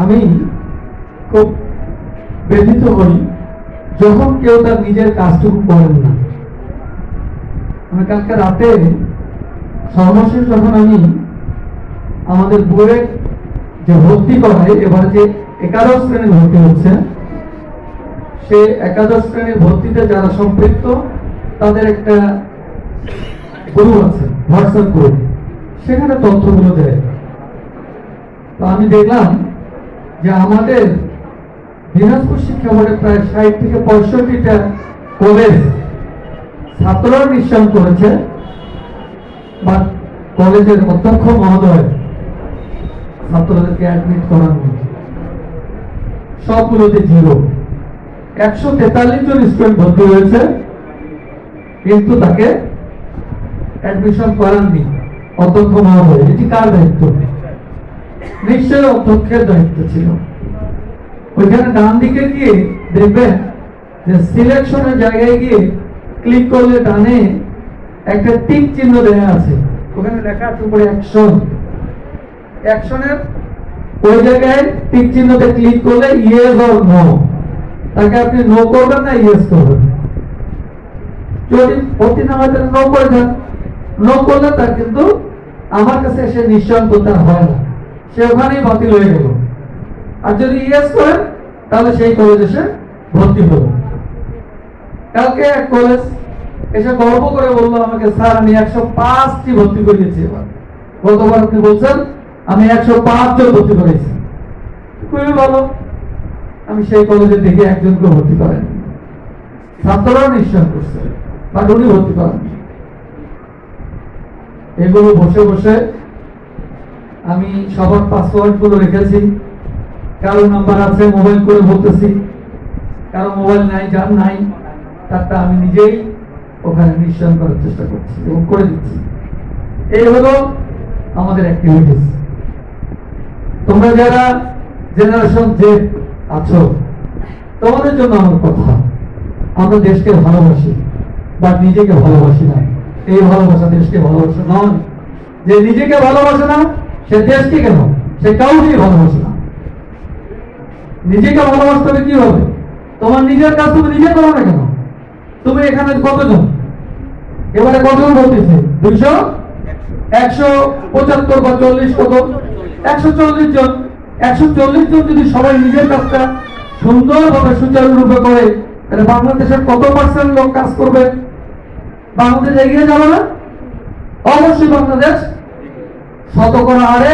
আমি খুব ব্যথিত হই যখন কেউ তার নিজের কাজটুকু করেন না। আমি কালকে রাতে সর্বশেষ যখন আমি আমাদের বইয়ের যে ভর্তি করায়, এবার যে একাদশ শ্রেণী ভর্তি হচ্ছে, সে একাদশ শ্রেণীর ভর্তিতে যারা সম্পৃক্ত তাদের একটা গ্রুপ আছে, হোয়াটসঅ্যাপ গ্রুপ, সেখানে তথ্যগুলো দেয়। তো আমি দেখলাম যে আমাদের দিনাজপুর শিক্ষা বোর্ডে প্রায় ৬০ থেকে ৬৫টা কলেজ ছাত্ররা নিশ্চয় করেছে, বা কলেজের অধ্যক্ষ মহোদয় ছাত্রদেরকে অ্যাডমিট করাননি। সবগুলোতে 0। ১৪৩ জন স্টুডেন্ট ভর্তি হয়েছে, কিন্তু তাকে অ্যাডমিশন করাননি অধ্যক্ষ মহোদয়। এটি কার দায়িত্ব? নিশ্চয়ই অধ্যক্ষের দায়িত্ব ছিল। ওইখানে ডান দিকে গিয়ে দেখবেন যে সিলেকশনের জায়গায় গিয়ে ক্লিক করলে ডানে একটা টিক চিহ্ন দেওয়া আছে, ওখানে লেখা আছে উপরে অ্যাকশন। অ্যাকশনের ওই জায়গায় টিক চিহ্নতে ক্লিক করলে ইয়েস অর নো, তাকে আপনি নো করবেন না ইয়েস করবেন। যদি ভর্তি না হয় তাহলে নো করে যান। নো করলে তার কিন্তু আমার কাছে এসে নিশ্চয় করতে হয় না, সে ওখানেই বাতিল হয়ে গেল। আর যদি ইয়েস করেন তাহলে সেই কলেজে সে ভর্তি হলো। কালকে এক কলেজ এসে গর্ব করে বললো আমাকে, স্যার আমি ১০৫টি ভর্তি করিয়েছি। এবার গতবার আপনি বলছেন আমি ১০৫ জন ভর্তি করেছি, খুবই ভালো। আমি সেই কলেজে দেখে একজনকে ভর্তি করেন, ছাত্ররাও নিশ্চয় করছে, বাট উনি ভর্তি করেন। এগুলো বসে বসে আমি সবার পাসওয়ার্ড গুলো রেখেছি। কারো নাম্বার আছে মোবাইল করে বলতেছি, কারো মোবাইল নাই, যার নাই তারটা আমি নিজেই ওখানে নিশ্চয় করার চেষ্টা করছি এবং করে দিচ্ছি। এই হলো আমাদের অ্যাক্টিভিটিস। তোমরা যারা জেনারেশন জে আছো, তোমাদের জন্য আমার কথা, আমরা দেশকে ভালোবাসি বা নিজেকে ভালোবাসি না। এই ভালোবাসা দেশকে ভালোবাসা নয়। যে নিজেকে ভালোবাসে না সে দেশকে কেন, সে কাউকেই ভালোবাসে না। নিজেকে ভালোবাসতে হবে কি হবে? তোমার নিজের কাজ তুমি নিজে করো না কেন? তুমি এখানে কতজন, এবারে কতজন বলতেছে? 200, 175 বা 40, কত? 140 জন। 140 জন যদি সবাই নিজের কাজটা সুন্দরভাবে সুচারুরূপে করে, তাহলে বাংলাদেশের কত পার্সেন্ট লোক কাজ করবে? বাংলাদেশ এগিয়ে যাবে না? অবশ্যই বাংলাদেশ শতকরা হারে